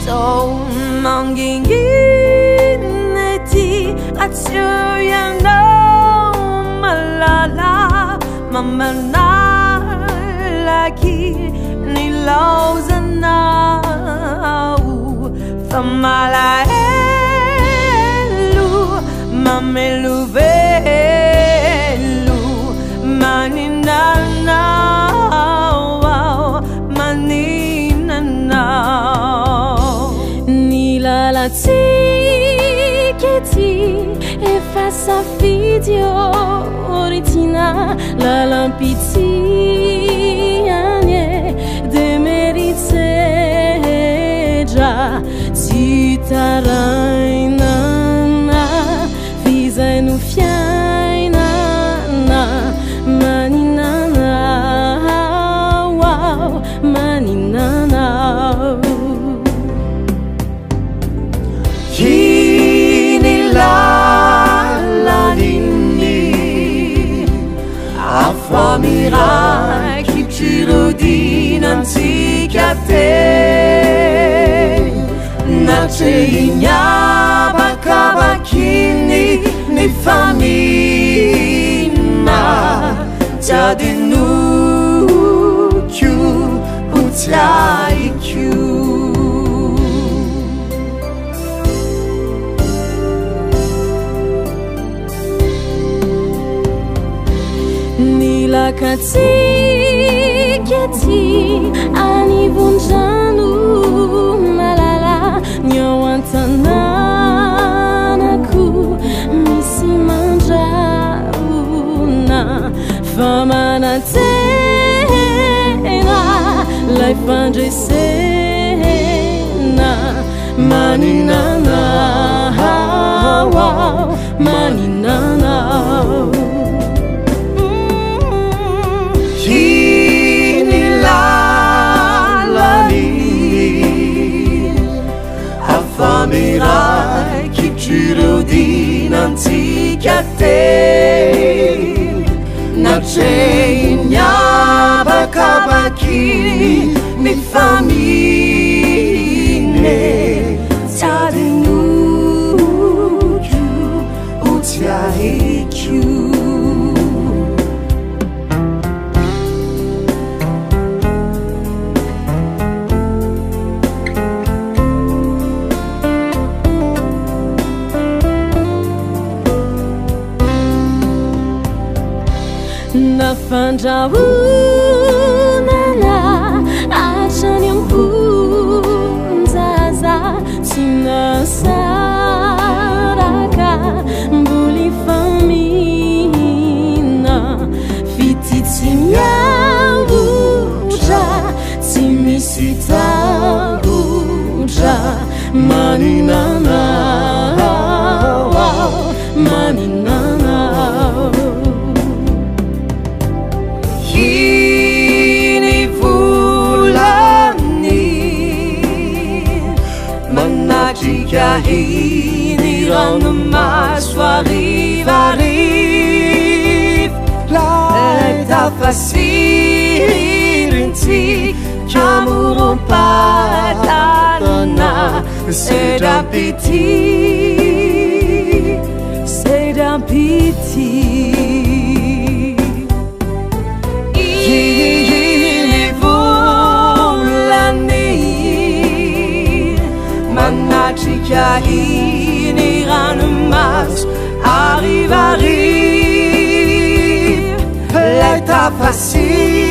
Don't mangingineti at no Malala Mamana lagi ni lauzanau famalaelu mamelu velu maninana maninana Malala Tsy e face a video oritina la lampiti anie de meritseja titarainana visa no fiainana maninana wow maninana Famira kipchirodi nantikate Nacheinya bakabakini ni famina Jadinu kyu utai kyu La katiketi ani vunjanu Malala nyoantananaku misi manjauna famana tena life andresena maninana wow maninana Famira kipchirodi nantikate Nacheinya bakabaki ni famine Tadinu kyu utiaikyu Nafandraunana achany ampunzaza tinasaraka mboli famina fity tsy miavotra tsy misy taotra maninana maninana Ini ranomaso arrive Leta facility Chiamuro patana C'est d'un piti C'est d'un piti Chica ini ranomas arrive L'eta facile